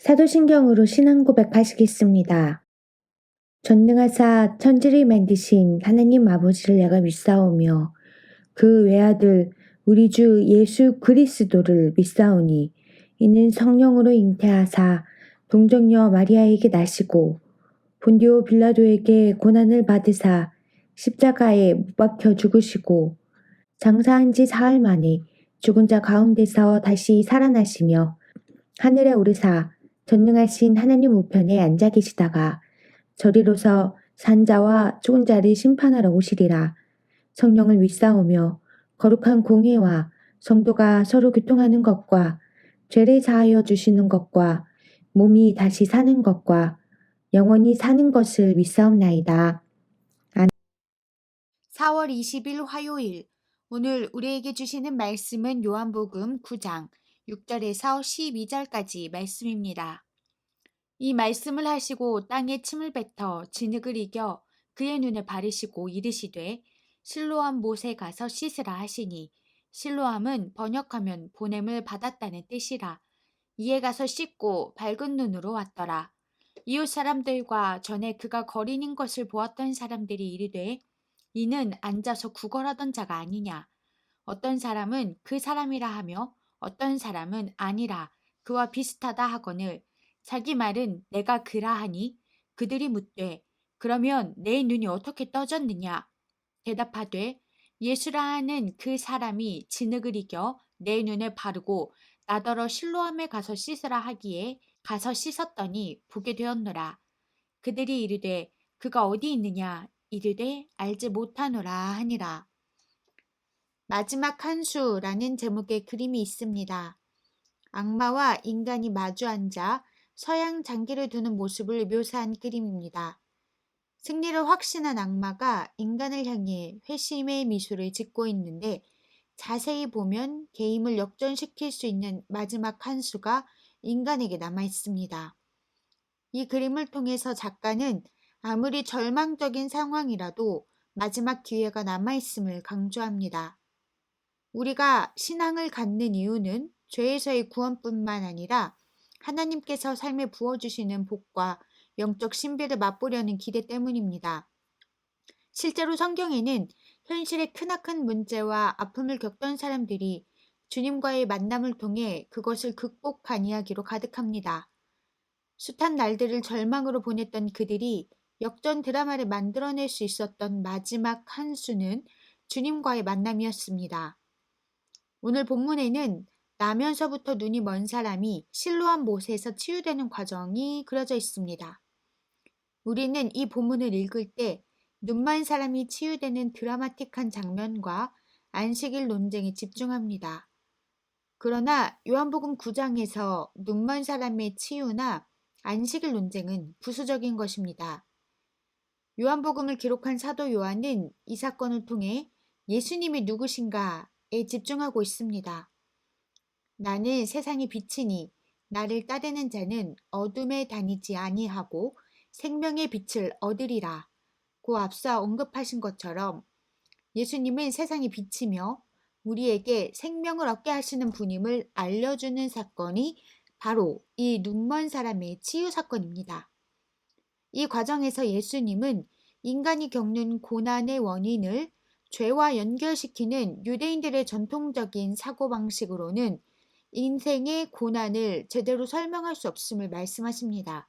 사도신경으로 신앙 고백하시겠습니다. 전능하사 천지를 만드신 하나님 아버지를 내가 믿사오며 그 외아들 우리 주 예수 그리스도를 믿사오니 이는 성령으로 잉태하사 동정녀 마리아에게 나시고 본디오 빌라도에게 고난을 받으사 십자가에 못 박혀 죽으시고 장사한 지 사흘 만에 죽은 자 가운데서 다시 살아나시며 하늘에 오르사 전능하신 하나님 우편에 앉아 계시다가 저리로서 산자와 죽은 자를 심판하러 오시리라. 성령을 믿사오며 거룩한 공회와 성도가 서로 교통하는 것과 죄를 사하여 주시는 것과 몸이 다시 사는 것과 영원히 사는 것을 믿사옵나이다. 4월 20일 화요일. 오늘 우리에게 주시는 말씀은 요한복음 9장 6절에서 12절까지 말씀입니다. 이 말씀을 하시고 땅에 침을 뱉어 진흙을 이겨 그의 눈에 바르시고 이르시되 실로암 못에 가서 씻으라 하시니, 실로암은 번역하면 보냄을 받았다는 뜻이라. 이에 가서 씻고 밝은 눈으로 왔더라. 이웃 사람들과 전에 그가 거린인 것을 보았던 사람들이 이르되 이는 앉아서 구걸하던 자가 아니냐. 어떤 사람은 그 사람이라 하며 어떤 사람은 아니라 그와 비슷하다 하거늘 자기 말은 내가 그라 하니, 그들이 묻되 그러면 내 눈이 어떻게 떠졌느냐. 대답하되 예수라 하는 그 사람이 진흙을 이겨 내 눈에 바르고 나더러 실로암에 가서 씻으라 하기에 가서 씻었더니 보게 되었노라. 그들이 이르되 그가 어디 있느냐. 이르되 알지 못하노라 하니라. 마지막 한 수라는 제목의 그림이 있습니다. 악마와 인간이 마주 앉아 서양 장기를 두는 모습을 묘사한 그림입니다. 승리를 확신한 악마가 인간을 향해 회심의 미소를 짓고 있는데, 자세히 보면 게임을 역전시킬 수 있는 마지막 한 수가 인간에게 남아 있습니다. 이 그림을 통해서 작가는 아무리 절망적인 상황이라도 마지막 기회가 남아 있음을 강조합니다. 우리가 신앙을 갖는 이유는 죄에서의 구원뿐만 아니라 하나님께서 삶에 부어주시는 복과 영적 신비를 맛보려는 기대 때문입니다. 실제로 성경에는 현실의 크나큰 문제와 아픔을 겪던 사람들이 주님과의 만남을 통해 그것을 극복한 이야기로 가득합니다. 숱한 날들을 절망으로 보냈던 그들이 역전 드라마를 만들어낼 수 있었던 마지막 한 수는 주님과의 만남이었습니다. 오늘 본문에는 나면서부터 눈이 먼 사람이 실로암 못에서 치유되는 과정이 그려져 있습니다. 우리는 이 본문을 읽을 때 눈먼 사람이 치유되는 드라마틱한 장면과 안식일 논쟁에 집중합니다. 그러나 요한복음 9장에서 눈먼 사람의 치유나 안식일 논쟁은 부수적인 것입니다. 요한복음을 기록한 사도 요한은 이 사건을 통해 예수님이 누구신가에 집중하고 있습니다. 나는 세상의 빛이니 나를 따르는 자는 어둠에 다니지 아니하고 생명의 빛을 얻으리라 고 앞서 언급하신 것처럼 예수님은 세상의 빛이며 우리에게 생명을 얻게 하시는 분임을 알려주는 사건이 바로 이 눈먼 사람의 치유 사건입니다. 이 과정에서 예수님은 인간이 겪는 고난의 원인을 죄와 연결시키는 유대인들의 전통적인 사고방식으로는 인생의 고난을 제대로 설명할 수 없음을 말씀하십니다.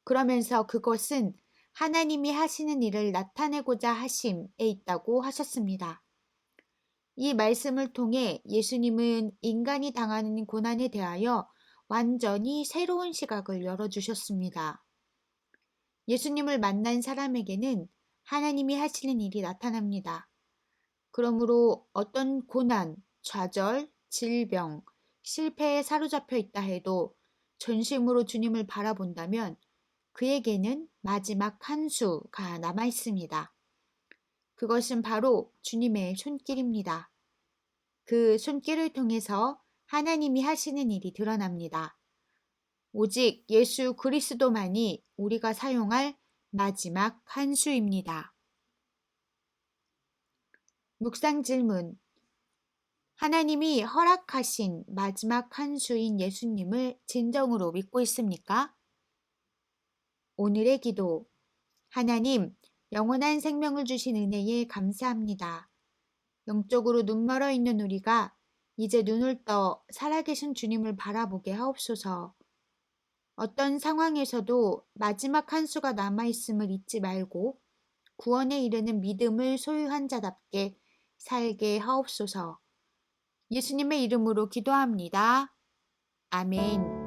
그러면서 그것은 하나님이 하시는 일을 나타내고자 하심에 있다고 하셨습니다. 이 말씀을 통해 예수님은 인간이 당하는 고난에 대하여 완전히 새로운 시각을 열어주셨습니다. 예수님을 만난 사람에게는 하나님이 하시는 일이 나타납니다. 그러므로 어떤 고난, 좌절, 질병, 실패에 사로잡혀 있다 해도 전심으로 주님을 바라본다면 그에게는 마지막 한 수가 남아 있습니다. 그것은 바로 주님의 손길입니다. 그 손길을 통해서 하나님이 하시는 일이 드러납니다. 오직 예수 그리스도만이 우리가 사용할 마지막 한 수입니다. 묵상 질문. 하나님이 허락하신 마지막 한 수인 예수님을 진정으로 믿고 있습니까? 오늘의 기도. 하나님, 영원한 생명을 주신 은혜에 감사합니다. 영적으로 눈멀어 있는 우리가 이제 눈을 떠 살아계신 주님을 바라보게 하옵소서. 어떤 상황에서도 마지막 한 수가 남아있음을 잊지 말고 구원에 이르는 믿음을 소유한 자답게 살게 하옵소서. 예수님의 이름으로 기도합니다. 아멘.